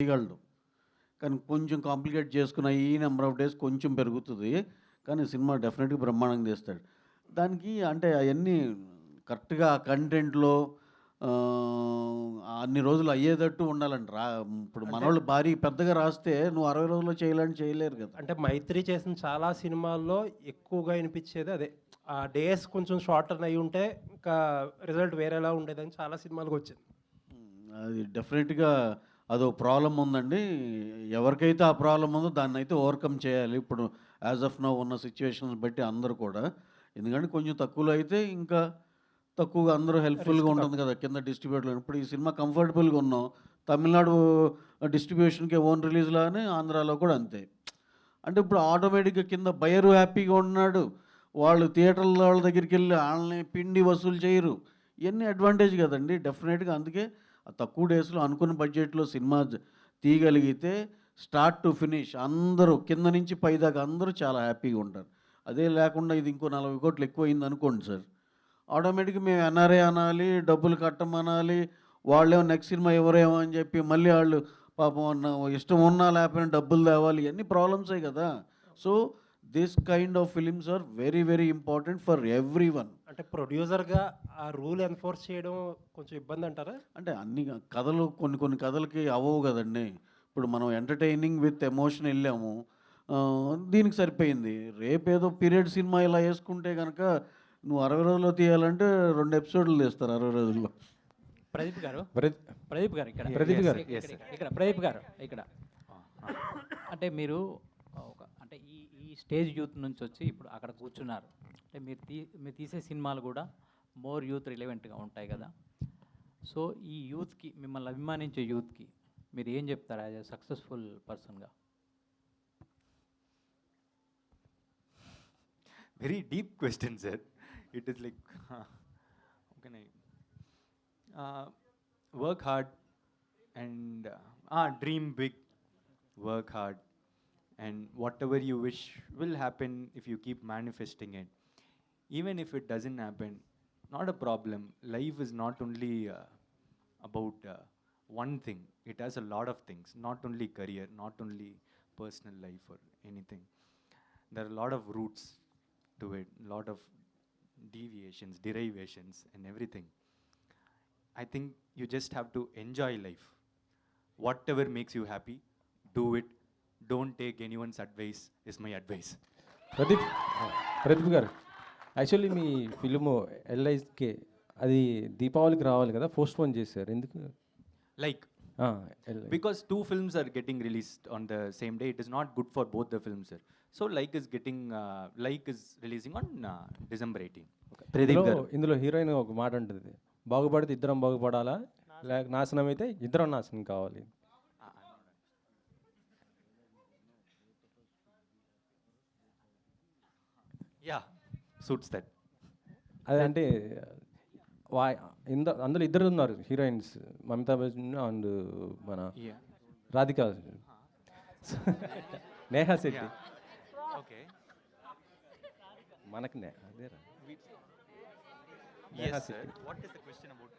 చేయగలడు. కానీ కొంచెం కాంప్లికేట్ చేసుకున్న ఈ నెంబర్ ఆఫ్ డేస్ కొంచెం పెరుగుతుంది. కానీ సినిమా డెఫినెట్‌గా బ్రహ్మాండంగా తీస్తాడు. దానికి అంటే అయన్నీ కరెక్ట్‌గా ఆ కంటెంట్‌లో అన్ని రోజులు అయ్యేటట్టు ఉండాలండి. ఇప్పుడు అంటే మనోళ్ళు భారీ పెద్దగా రాస్తే నువ్వు 60 రోజుల్లో చేయాలంటే చేయలేరు కదా! అంటే 'మైత్రి' చేసిన చాలా సినిమాల్లో ఎక్కువగా వినిపించేది అదే. ఆ డేస్ కొంచెం షార్టన్ అయ్యి ఉంటే ఇంకా రిజల్ట్ వేరేలా ఉండేదని చాలా సినిమాలకొచ్చింది. అది డెఫినెట్‌గా అదో ప్రాబ్లమ్ ఉందండి. ఎవరికైతే ఆ ప్రాబ్లమ్ ఉందో దాన్నైతే ఓవర్‌కమ్ చేయాలి. ఇప్పుడు యాజ్ ఆఫ్ నౌ ఉన్న సిట్యుయేషన్స్ బట్టి అందరూ కూడా. ఎందుకంటే కొంచెం తక్కువలో అయితే ఇంకా తక్కువగా అందరూ హెల్ప్‌ఫుల్‌గా రిస్క్ ఉంటుంది తక్కువ. కదా! కింద డిస్ట్రిబ్యూటర్లు. ఇప్పుడు ఈ సినిమా కంఫర్టబుల్‌గా ఉన్నాం. తమిళనాడు డిస్ట్రిబ్యూషన్‌కి ఓన్ రిలీజ్‌లానే ఆంధ్రాలో కూడా అంతే. అంటే ఇప్పుడు ఆటోమేటిక్‌గా కింద బయరు హ్యాపీగా ఉంటున్నాడు. వాళ్ళు థియేటర్ల వాళ్ళ దగ్గరికెళ్ళి ఆళ్ళని పిండి వసూలు చేయరు. ఇయన్నీ అడ్వాంటేజ్ కదండీ! డెఫినెట్‌గా అందుకే ఆ తక్కువ డేస్‌లో అనుకున్న బడ్జెట్‌లో సినిమా తీయగలిగితే స్టార్ట్ టు ఫినిష్ అందరూ కింద నుంచి పైదాకా అందరూ చాలా హ్యాపీగా ఉంటారు. అదే లేకుండా ఇది ఇంకో 40,00,00,000 ఎక్కువయిందనుకోండి సార్. ఆటోమేటిక్‌గా మేము ఎన్ఆర్ఐ అనాలి, డబ్బులు కట్టమనాలి. వాళ్ళేమో నెక్స్ట్ సినిమా ఇవ్వరేమో అని చెప్పి మళ్ళీ ఆళ్ళు పాపం ఇష్టం ఉన్నా లేకపోయినా డబ్బులు తేవాలి. ఇయన్నీ ప్రాబ్లమ్సే కదా! So, this kind of films are very, very important for everyone. అంటే ప్రొడ్యూసర్‌గా ఆ రూల్ ఎన్ఫోర్స్ చేయడం కొంచెం ఇబ్బందంటారా? అంటే అన్ని కథలు కొన్ని కొన్ని కథలకి అవ్వవు కదండీ! ఇప్పుడు మనం ఎంటర్‌టైనింగ్ విత్ ఎమోషన్ ఎళ్ళాము. దీనికి సరిపోయింది. రేపేదో పీరియడ్ సినిమా ఇలా యేసుకుంటే గనక నువ్వు 60 రోజుల్లో తీయాలంటే 2 ఎపిసోడ్‌లు తీస్తారు 60 రోజుల్లో. ప్రదీప్ గారు, ప్రద్ ప్రదీప్ గారు ఇక్కడ ప్రదీప్ గారు. ఇక్కడ ప్రదీప్ గారు ఇక్కడ అంటే మీరు అంటే ఈ ఈ స్టేజ్ యూత్ నుంచి వచ్చి ఇప్పుడు అక్కడ కూర్చున్నారు. అంటే మీరు తీసే సినిమాలు కూడా మోర్ యూత్ రిలవెంట్గా ఉంటాయి కదా. సో ఈ యూత్కి, మిమ్మల్ని అభిమానించే యూత్కి మీరు ఏం చెప్తారు యాజ్ ఎ సక్సెస్ఫుల్ పర్సన్గా? Very deep question, sir. It is like, how can I? Work hard and dream big, work hard, and whatever you wish will happen if you keep manifesting it. Even if it doesn't happen, not a problem. Life is not only about one thing, it has a lot of things, not only career, not only personal life or anything. There are a lot of roots to it, lot of deviations, derivations, and everything. I think you just have to enjoy life. Whatever makes you happy, do it. Don't take anyone's advice, is my advice. Pradeep Pradeep గారు, actually మీ film LIK అది దీపావళికి రావాలి కదా, postpone చేశారు ఎందుకు? Like, because two films are getting released on the same day, it is not good for both the films, sir. So like is releasing on December 18. Pradeep garu. ఇందులో heroine ఒక మాట ఉంటుంది, బాగుపడితే ఇద్దరం బాగుపడాలా, లేక నాశనం అయితే ఇద్దరం నాశనం కావాలి. Yeah, suits that. అదే అంటే వా అందులో ఇద్దరు ఉన్నారు హీరోయిన్స్, మమతా బచ్చన్ అండ్ మన Yeah. రాధిక, నేహా శెట్టి. Okay. మనకి అదేరా. Yes, sir. What is the question about?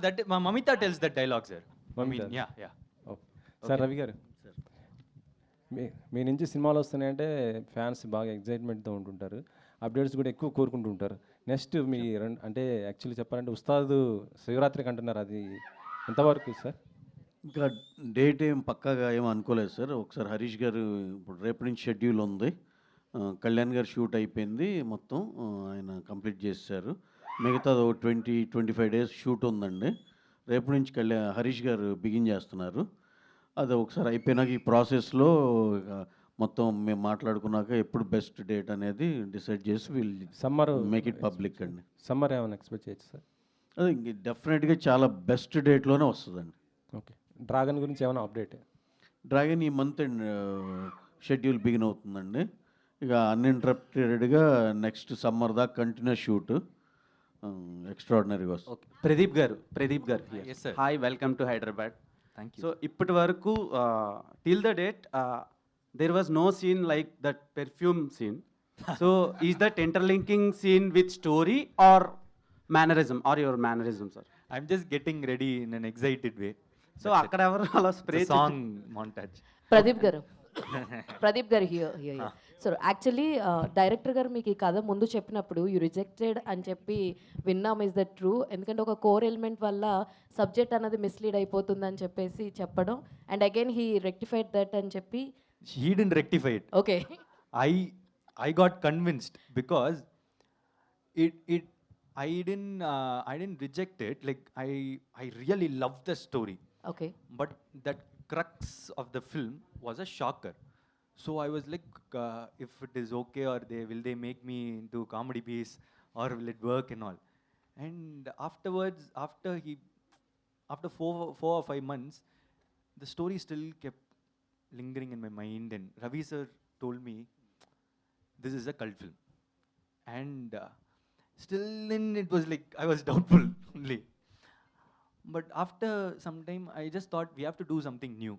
That Mamita tells that dialogue, sir. I mean, Mamita. yeah. Sir Ravi గారు, మీ నుంచి సినిమాలు వస్తున్నాయంటే ఫ్యాన్స్ బాగా ఎగ్జైట్మెంట్తో ఉంటుంటారు, అప్డేట్స్ కూడా ఎక్కువ కోరుకుంటూ ఉంటారు. నెక్స్ట్ మీ అంటే యాక్చువల్లీ చెప్పాలంటే ఉస్తాద్ శివరాత్రికి అంటున్నారు, అది ఎంతవరకు సార్? ఇంకా డేట్ ఏం పక్కాగా ఏం అనుకోలేదు సార్. ఒకసారి హరీష్ గారు ఇప్పుడు రేపటి నుంచి షెడ్యూల్ ఉంది. కళ్యాణ్ గారు షూట్ అయిపోయింది మొత్తం, ఆయన కంప్లీట్ చేసేసారు. మిగతాది ఒక 25 డేస్ షూట్ ఉందండి. రేపటి నుంచి హరీష్ గారు బిగిన్ చేస్తున్నారు. అది ఒకసారి అయిపోయినాక ఈ ప్రాసెస్లో మొత్తం మేము మాట్లాడుకున్నాక ఎప్పుడు బెస్ట్ డేట్ అనేది డిసైడ్ చేసి సమ్మర్ మేక్ ఇట్ పబ్లిక్ అండి. సమ్మర్ ఏమైనా ఎక్స్పెక్ట్ చేయొచ్చు సార్? అది డెఫినెట్గా చాలా బెస్ట్ డేట్లోనే వస్తుందండి. ఓకే, డ్రాగన్ గురించి ఏమైనా అప్డేట్? డ్రాగన్ ఈ మంత్ షెడ్యూల్ బిగిన్ అవుతుందండి. ఇక అన్ఇంటరప్టెడ్గా నెక్స్ట్ సమ్మర్ దాకా కంటిన్యూస్ షూట్ ఎక్స్ట్రాడినరీగా వస్తుంది. ఓకే, ప్రదీప్ గారు Yes, sir. Hi, welcome to Hyderabad. Thank you. So ఇప్పటి వరకు till the date there was no scene like that perfume scene. So is that interlinking scene with story or mannerism or your mannerism, sir? I'm just getting ready in an excited way. So That's it. అక్కడ ఎవరు అలా It's spray a song montage. Pradeep గారు ప్రదీప్ గారు here so actually director గారు మీకు ఈ కథ ముందు చెప్పినప్పుడు యూ రిజెక్టెడ్ అని చెప్పి విన్నాం. Is that true? ఎందుకంటే ఒక కోర్ ఎలిమెంట్ వల్ల సబ్జెక్ట్ అనేది మిస్లీడ్ అయిపోతుందని చెప్పేసి చెప్పడం, and again he rectified that అని చెప్పి. He didn't rectify it. Okay, I got convinced because it I didn't reject it. Like I really loved the story, okay, but that crux of the film was a shocker. So I was like, if it is okay, or will they make me into comedy piece, or will it work and all. And afterwards, after 4 or 5 months, the story still kept lingering in my mind, and Ravi sir told me this is a cult film. And still then it was like I was doubtful only. But after some time, I just thought we have to do something new.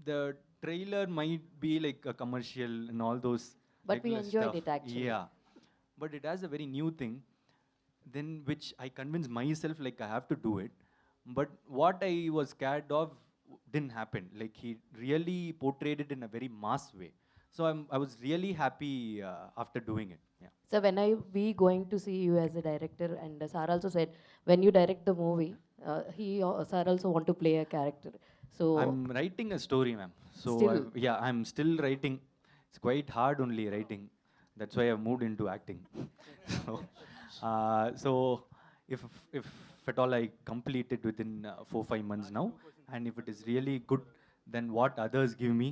The trailer might be like a commercial and all those But we regular enjoyed stuff. it actually. Yeah, but it has a very new thing, then which I convinced myself like I have to do it. But what I was scared of didn't happen. Like he really portrayed it in a very mass way. So I was really happy after doing it. Yeah. So when I we going to see you as a director, and sir also said when you direct the movie sir also want to play a character. So I'm writing a story, ma'am. So Still. yeah, I'm still writing. It's quite hard only writing. That's why I've moved into acting. So if at all I complete it within 4-5 months now, and if it is really good, then what others give me,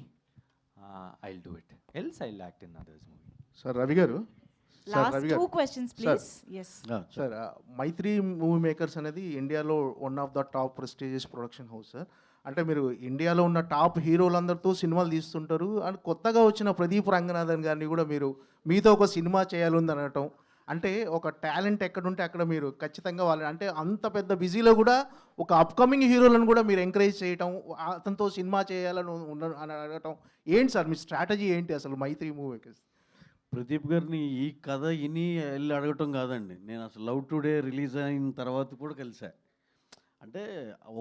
I'll do it. Else I'll act in others' movie. Sir Ravi గారు, sir Last Ravi 2 గారు, questions, please. Yes. Sir Mythri movie makers అనేది ఇండియాలో one of the top prestigious production house sir. అంటే మీరు ఇండియాలో ఉన్న top హీరోలందరితో సినిమాలు తీస్తుంటారు, and కొత్తగా వచ్చిన ప్రదీప్ రంగనాథన్ గారిని కూడా మీరు మీతో ఒక సినిమా చేయాలని అనటం, అంటే ఒక టాలెంట్ ఎక్కడుంటే అక్కడ మీరు ఖచ్చితంగా వాళ్ళని, అంటే అంత పెద్ద బిజీలో కూడా ఒక అప్కమింగ్ హీరోలను కూడా మీరు ఎంకరేజ్ చేయటం, అతనితో సినిమా చేయాలని అని అడగటం, ఏంటి సార్ మీ స్ట్రాటజీ ఏంటి అసలు మైత్రి మూవీ మేకర్స్? ప్రదీప్ గారిని ఈ కథ ఇని వెళ్ళి అడగటం కాదండి, నేను అసలు లవ్ టుడే రిలీజ్ అయిన తర్వాత కూడా కలిసా. అంటే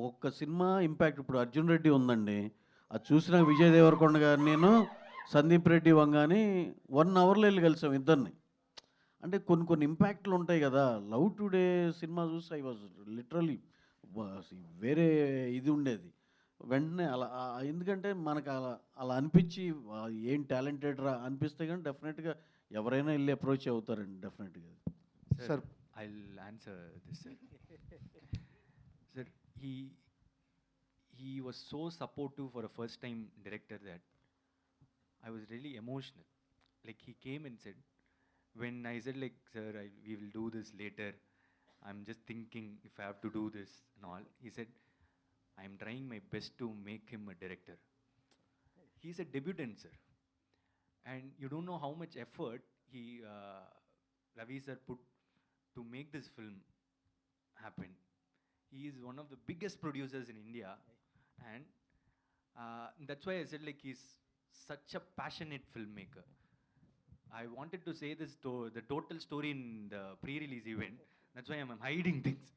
ఒక్క సినిమా ఇంపాక్ట్, ఇప్పుడు అర్జున్ రెడ్డి ఉందండి, అది చూసిన విజయ్ దేవరకొండ గారు, నేను సందీప్ రెడ్డి వంగాని 1 అవర్లో వెళ్ళి కలిసాం ఇద్దరిని. అంటే కొన్ని ఇంపాక్ట్లు ఉంటాయి కదా. లవ్ టుడే సినిమా చూసి ఐ వాజ్ లిటరలీ వేరే ఇది ఉండేది వెంటనే అలా. ఎందుకంటే మనకు అలా అనిపించి ఏం టాలెంటెడ్ రా అనిపిస్తే కానీ డెఫినెట్గా ఎవరైనా వెళ్ళి అప్రోచ్ అవుతారండి డెఫినెట్గా. Sir. I'll answer this, sir. Sir, he was so supportive for a first time director that I was really emotional. Like he came and said, when I said like, sir, we will do this later, I'm just thinking if I have to do this and all, he said, I'm trying my best to make him a director. He's a debutant, sir, and you don't know how much effort Ravi sir put to make this film happen. He is one of the biggest producers in India, and that's why I said like he's such a passionate filmmaker. I wanted to say this the total story in the pre-release event. That's why I'm hiding things.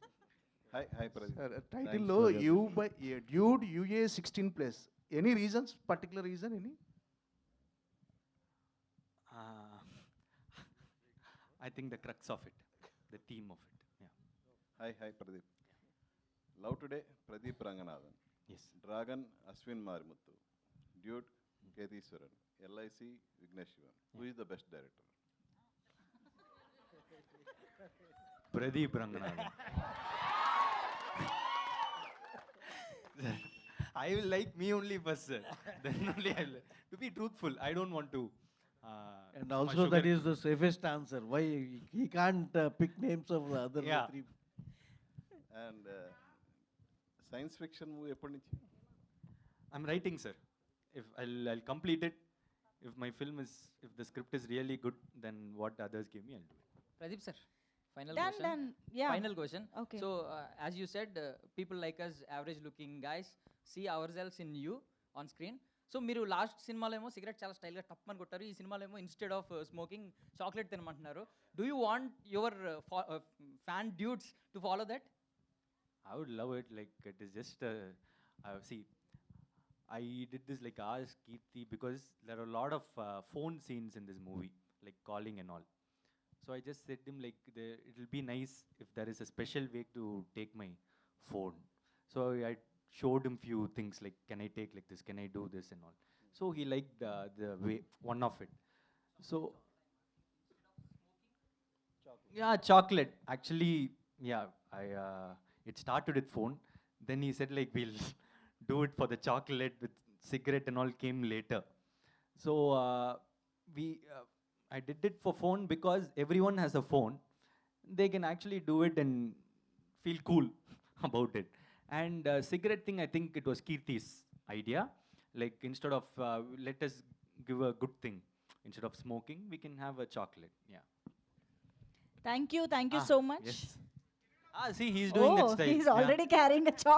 Hi Pradeep. టైటిల్లో U by dude UA 16+. Any reasons, particular reason any? I think the crux of it, the theme of it. Yeah. Hi Pradeep. Love Today, Pradeep Ranganathan. Yes. Dragon, Ashwin Marimuthu. Dude, Ketheeswaran. LIC, Vignesh Shivan. Who is the best director? Pradeep Ranganathan. I will like me only first, sir. Then only I'll. To be truthful, I don't want to. And also that is the safest answer. Why he can't pick names of the other Yeah. 3? And science fiction movie ఎప్పటి నుంచి? I'm writing, sir. If I'll complete it. If the script is really good, then what others give me, I'll do it. Pradeep sir, final Done, question. done. Yeah. Final question. Okay. So, as you said, people like us, average-looking guys, see ourselves in you on screen. So మీరు last సినిమాలో ఏమో cigarette చాలా స్టైల్గా టప్పని కొట్టారు, ఈ సినిమాలో ఏమో instead of smoking chocolate తినమంటున్నారు. Do you want your fan dudes to follow that? I would love it. Like it is just see. I did this like ask Kirti because there are a lot of phone scenes in this movie, like calling and all. So I just said to him like it'll be nice if there is a special way to take my phone. So I showed him few things like can I take like this, can I do this and all. So he liked the way one of it. So yeah, chocolate. Actually, yeah, it started with phone. Then he said like we'll do it for the chocolate with cigarette and all came later. So I did it for phone because everyone has a phone. They can actually do it and feel cool about it. And cigarette thing, I think it was Kirti's idea. Like instead of let us give a good thing. Instead of smoking, we can have a chocolate. Yeah. Thank you Ah, so much. Yes. See, he's doing that style. He's Yeah. already carrying a chocolate.